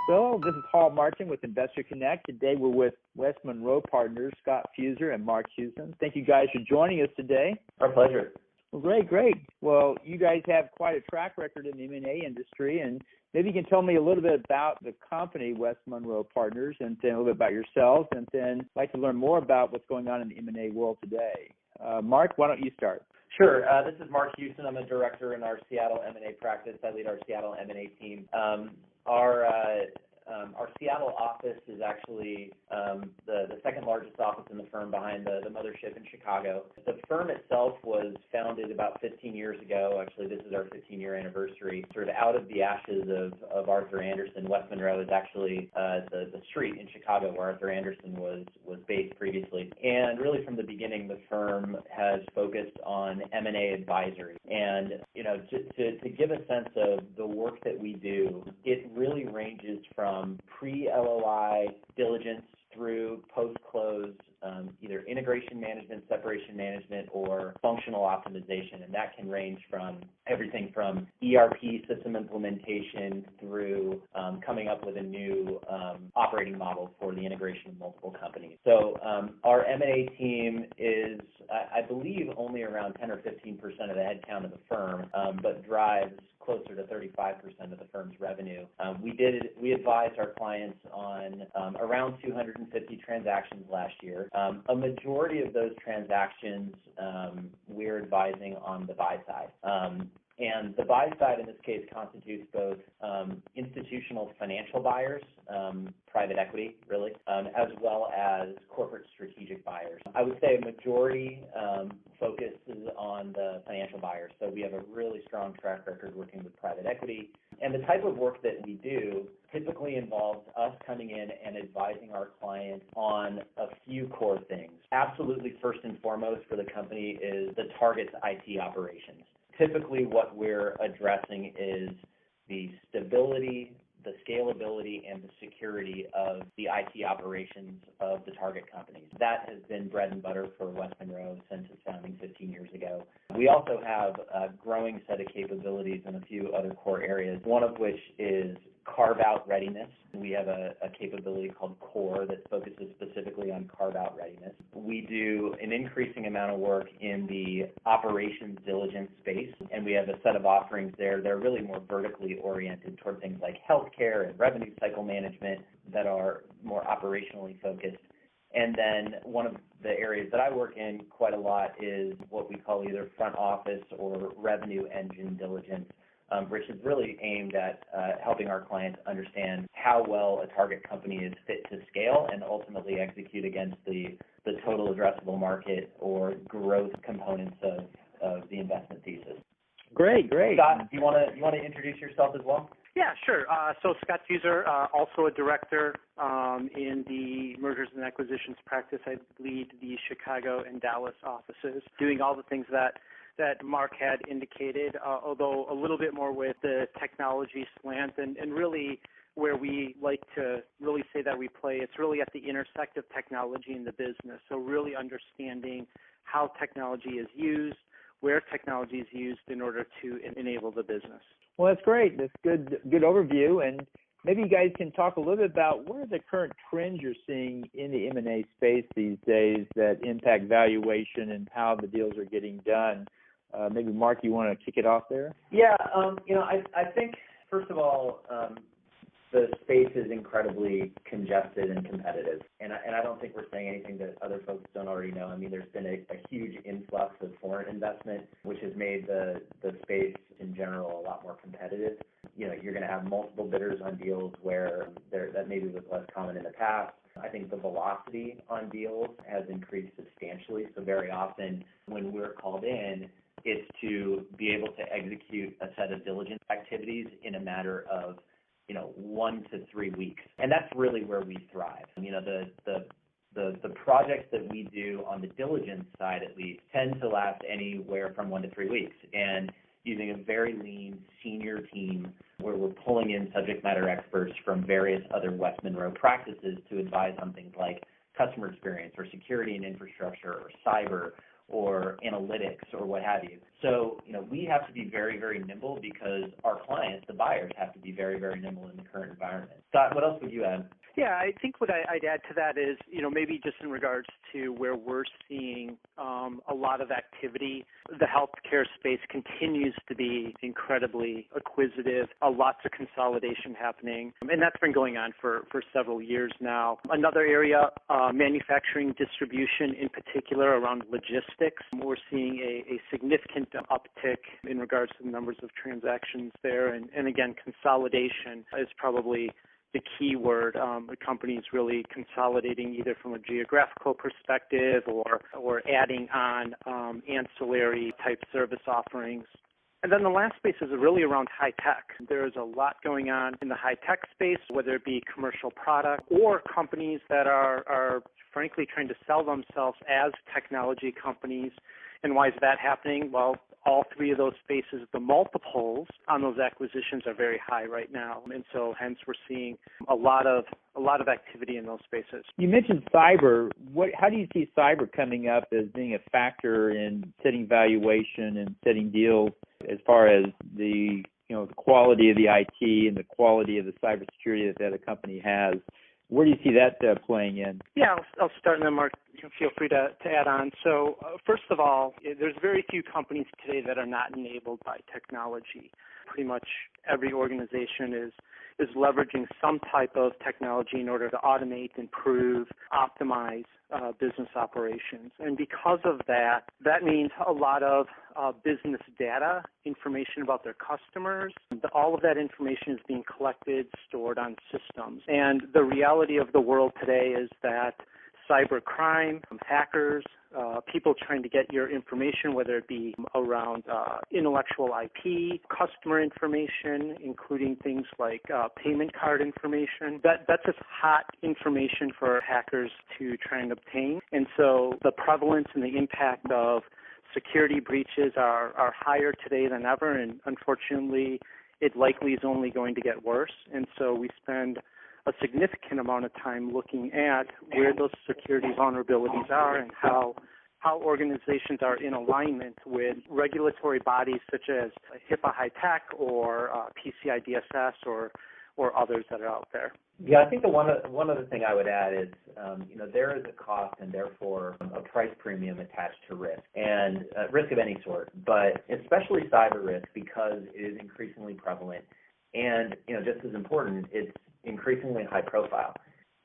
So this is Paul Martin with Investor Connect. Today we're with West Monroe Partners, Scott Fuzer and Mark Huson. Thank you guys for joining us today. Our pleasure. Well, great. Well, you guys have quite a track record in the M&A industry, and maybe you can tell me a little bit about the company, West Monroe Partners, and then a little bit about yourselves, and then I'd like to learn more about what's going on in the M&A world today. Mark, why don't you start? Sure. This is Mark Huson. I'm a director in our Seattle M&A practice. I lead our Seattle M&A team. Our Seattle office is actually the second largest office in the firm behind the mothership in Chicago. The firm itself was founded about 15 years ago. Actually, this is our 15-year anniversary. Sort of out of the ashes of Arthur Andersen, West Monroe is actually the street in Chicago where Arthur Andersen was based previously. And really from the beginning, the firm has focused on M&A advisory. And, to give a sense of the work that we do, it really ranges from pre-LOI diligence through post-close, either integration management, separation management, or functional optimization. And that can range from everything from ERP system implementation through coming up with a new operating model for the integration of multiple companies. So our M&A team is, I believe, only around 10 or 15% of the headcount of the firm, but drives closer to 35% of the firm's revenue. We advised our clients on around 250 transactions last year. A majority of those transactions we're advising on the buy side. And the buy side in this case constitutes both institutional financial buyers, private equity really, as well as corporate strategic buyers. I would say a majority focuses on the financial buyers. So we have a really strong track record working with private equity. And the type of work that we do typically involves us coming in and advising our clients on a few core things. Absolutely first and foremost for the company is the target's IT operations. Typically what we're addressing is the stability, the scalability, and the security of the IT operations of the target companies. That has been bread and butter for West Monroe since its founding 15 years ago. We also have a growing set of capabilities in a few other core areas, one of which is carve-out readiness. We have a capability called CORE that focuses specifically on carve-out readiness. We do an increasing amount of work in the operations diligence space, and we have a set of offerings there that are really more vertically oriented toward things like healthcare and revenue cycle management that are more operationally focused. And then one of the areas that I work in quite a lot is what we call either front office or revenue engine diligence, which is really aimed at helping our clients understand how well a target company is fit to scale and ultimately execute against the total addressable market or growth components of the investment thesis. Great. Scott, do you want to introduce yourself as well? Yeah, sure. So Scott Fuzer, also a director in the mergers and acquisitions practice. I lead the Chicago and Dallas offices, doing all the things that Mark had indicated, although a little bit more with the technology slant and really where we like to really say that we play. It's really at the intersect of technology and the business. So really understanding how technology is used, where technology is used in order to enable the business. Well, that's great. That's good overview. And maybe you guys can talk a little bit about what are the current trends you're seeing in the M&A space these days that impact valuation and how the deals are getting done. Maybe, Mark, you want to kick it off there? Yeah, I think, first of all, the space is incredibly congested and competitive. And I don't think we're saying anything that other folks don't already know. I mean, there's been a huge influx of foreign investment, which has made the space in general a lot more competitive. You're going to have multiple bidders on deals where that maybe was less common in the past. I think the velocity on deals has increased substantially. So very often when we're called in, it's to be able to execute a set of diligence activities in a matter of 1 to 3 weeks. And that's really where we thrive. The projects that we do on the diligence side, at least, tend to last anywhere from 1 to 3 weeks. And using a very lean senior team where we're pulling in subject matter experts from various other West Monroe practices to advise on things like customer experience or security and infrastructure or cyber or analytics or what have you. So, we have to be very, very nimble because our clients, the buyers, have to be very, very nimble in the current environment. Scott, what else would you add? Yeah, I think what I'd add to that is, maybe just in regards to where we're seeing a lot of activity, the healthcare space continues to be incredibly acquisitive, lots of consolidation happening, and that's been going on for several years now. Another area, manufacturing distribution in particular around logistics, we're seeing a significant uptick in regards to the numbers of transactions there, and again, consolidation is probably the key word. The company's really consolidating either from a geographical perspective or adding on ancillary type service offerings. And then the last space is really around high tech. There's a lot going on in the high tech space, whether it be commercial product or companies that are frankly trying to sell themselves as technology companies. And why is that happening? Well, all three of those spaces, the multiples on those acquisitions are very high right now, and so hence we're seeing a lot of activity in those spaces. You mentioned cyber. How do you see cyber coming up as being a factor in setting valuation and setting deals as far as the quality of the IT and the quality of the cybersecurity that a company has? Where do you see that playing in? Yeah, I'll start, and then Mark, feel free to add on. So first of all, there's very few companies today that are not enabled by technology. Pretty much every organization is leveraging some type of technology in order to automate, improve, optimize business operations. And because of that means a lot of business data, information about their customers. All of that information is being collected, stored on systems. And the reality of the world today is that cyber crime, hackers, people trying to get your information, whether it be around intellectual IP, customer information, including things like payment card information. That's just hot information for hackers to try and obtain. And so the prevalence and the impact of security breaches are higher today than ever, and unfortunately, it likely is only going to get worse. And so we spend a significant amount of time looking at where those security vulnerabilities are and how organizations are in alignment with regulatory bodies such as HIPAA High Tech or PCI DSS or others that are out there. Yeah, I think the one other thing I would add is, there is a cost and therefore a price premium attached to risk, and risk of any sort, but especially cyber risk because it is increasingly prevalent, and just as important, it's increasingly high profile.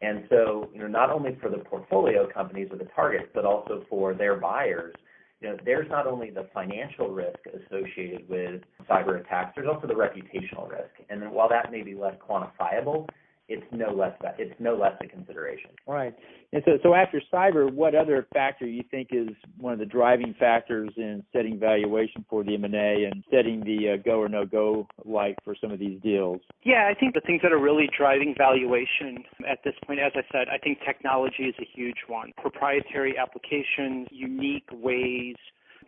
And so, not only for the portfolio companies or the targets, but also for their buyers, there's not only the financial risk associated with cyber attacks, there's also the reputational risk. And then while that may be less quantifiable, it's no less a consideration. Right. And so after cyber, what other factor you think is one of the driving factors in setting valuation for the M&A and setting the go or no-go light for some of these deals? Yeah, I think the things that are really driving valuation at this point, as I said, I think technology is a huge one. Proprietary applications, unique ways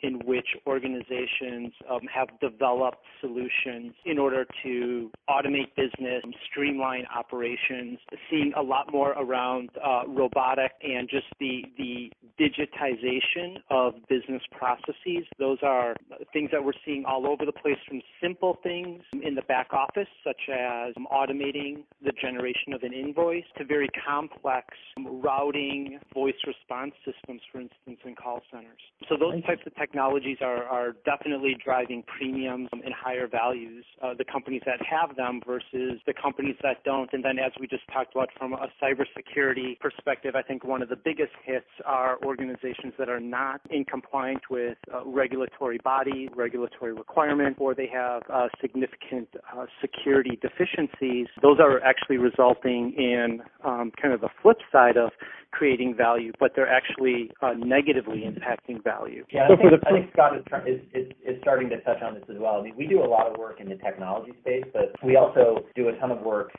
in which organizations have developed solutions in order to automate business, streamline operations, seeing a lot more around robotic and just the digitization of business processes. Those are things that we're seeing all over the place, from simple things in the back office, such as automating the generation of an invoice, to very complex routing, voice response systems, for instance, in call centers. So those types of technologies are definitely driving premiums and higher values, the companies that have them versus the companies that don't. And then, as we just talked about from a cybersecurity perspective, I think one of the biggest hits are organizations that are not in compliance with regulatory bodies, regulatory requirements, or they have significant security deficiencies. Those are actually resulting in kind of the flip side of creating value, but they're actually negatively impacting value. Yeah, I think Scott is starting to touch on this as well. I mean, we do a lot of work in the technology space, but we also do a ton of work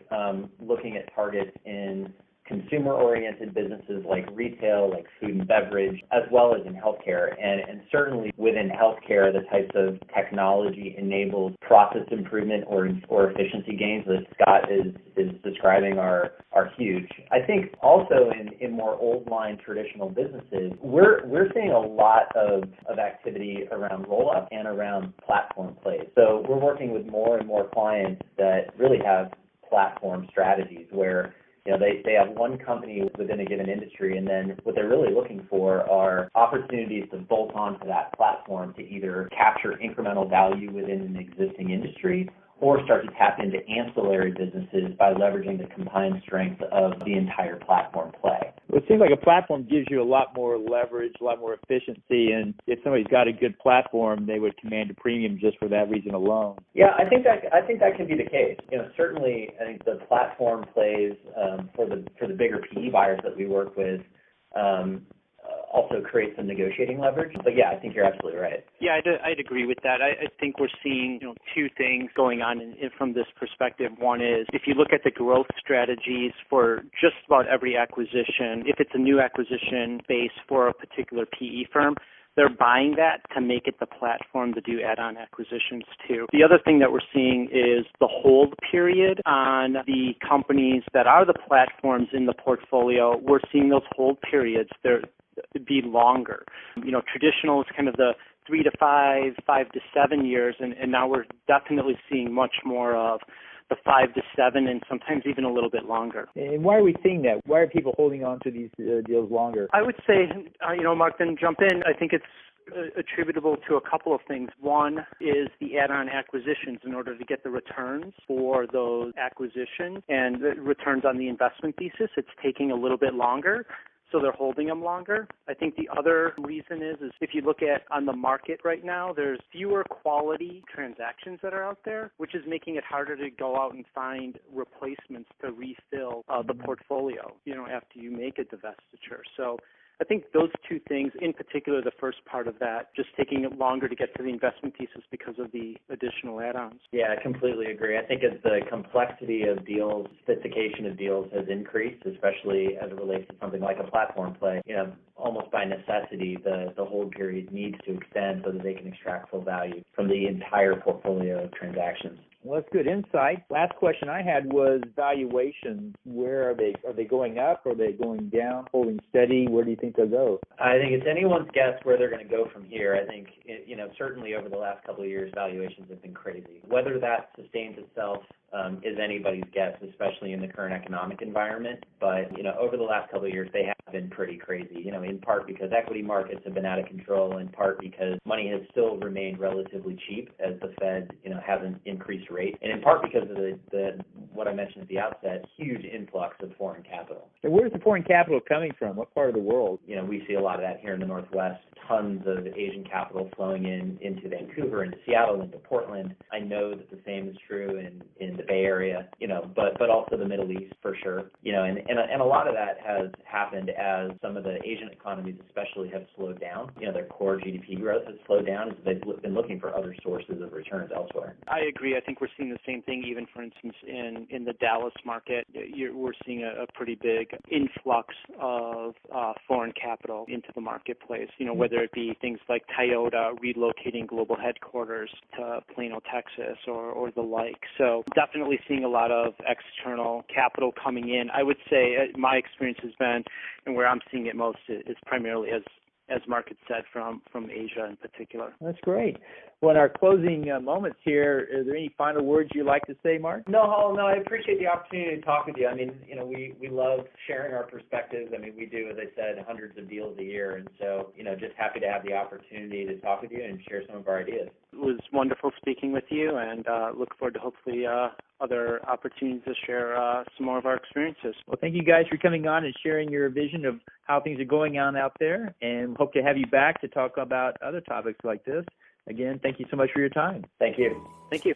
looking at targets in consumer-oriented businesses like retail, like food and beverage, as well as in healthcare. And certainly within healthcare, the types of technology-enabled process improvement or efficiency gains that Scott is describing are huge. I think also in more old-line traditional businesses, we're seeing a lot of activity around roll-up and around platform plays. So we're working with more and more clients that really have platform strategies where they have one company within a given industry, and then what they're really looking for are opportunities to bolt onto that platform to either capture incremental value within an existing industry or start to tap into ancillary businesses by leveraging the combined strength of the entire platform play. Well, it seems like a platform gives you a lot more leverage, a lot more efficiency, and if somebody's got a good platform, they would command a premium just for that reason alone. Yeah, I think that can be the case. Certainly, I think the platform plays for the bigger PE buyers that we work with also create some negotiating leverage. But yeah, I think you're absolutely right. Yeah, I'd agree with that. I think we're seeing two things going on from this perspective. One is if you look at the growth strategies for just about every acquisition, if it's a new acquisition base for a particular PE firm, they're buying that to make it the platform to do add-on acquisitions too. The other thing that we're seeing is the hold period on the companies that are the platforms in the portfolio. We're seeing those hold periods be longer. Traditional is kind of the 3 to 5, 5 to 7 years, and now we're definitely seeing much more of the 5 to 7 and sometimes even a little bit longer. And why are we seeing that? Why are people holding on to these deals longer? I would say, Mark, then jump in. I think it's attributable to a couple of things. One is the add-on acquisitions in order to get the returns for those acquisitions and the returns on the investment thesis. It's taking a little bit longer, so they're holding them longer. I think the other reason is if you look at on the market right now, there's fewer quality transactions that are out there, which is making it harder to go out and find replacements to refill the portfolio, after you make a divestiture. So I think those two things, in particular, the first part of that, just taking it longer to get to the investment thesis because of the additional add-ons. Yeah, I completely agree. I think as the complexity of deals, sophistication of deals has increased, especially as it relates to something like a platform play, almost by necessity, the hold period needs to extend so that they can extract full value from the entire portfolio of transactions. Well, that's good insight. Last question I had was valuations. Where are they? Are they going up? Are they going down, holding steady? Where do you think they'll go? I think it's anyone's guess where they're going to go from here. I think, certainly over the last couple of years, valuations have been crazy. Whether that sustains itself is anybody's guess, especially in the current economic environment. But, over the last couple of years, they have been pretty crazy, in part because equity markets have been out of control, in part because money has still remained relatively cheap as the Fed, hasn't increased rates, and in part because of the what I mentioned at the outset, huge influx of foreign capital. So where's the foreign capital coming from? What part of the world? We see a lot of that here in the Northwest. Tons of Asian capital flowing into Vancouver, into Seattle, into Portland. I know that the same is true in the Bay Area, but also the Middle East for sure. And a lot of that has happened as some of the Asian economies especially have slowed down. Their core GDP growth has slowed down as they've been looking for other sources of returns elsewhere. I agree. I think we're seeing the same thing even, for instance, in the Dallas market. We're seeing a pretty big influx of foreign capital into the marketplace, whether it be things like Toyota relocating global headquarters to Plano, Texas, or the like. So definitely seeing a lot of external capital coming in. I would say my experience has been, and where I'm seeing it most, is primarily, as Mark had said, from Asia in particular. That's great. Well, in our closing moments here, are there any final words you'd like to say, Mark? No, I appreciate the opportunity to talk with you. I mean, we love sharing our perspectives. I mean, we do, as I said, hundreds of deals a year. And so, just happy to have the opportunity to talk with you and share some of our ideas. It was wonderful speaking with you, and look forward to hopefully other opportunities to share some more of our experiences. Well, thank you guys for coming on and sharing your vision of how things are going on out there, and hope to have you back to talk about other topics like this. Again, thank you so much for your time. Thank you. Thank you.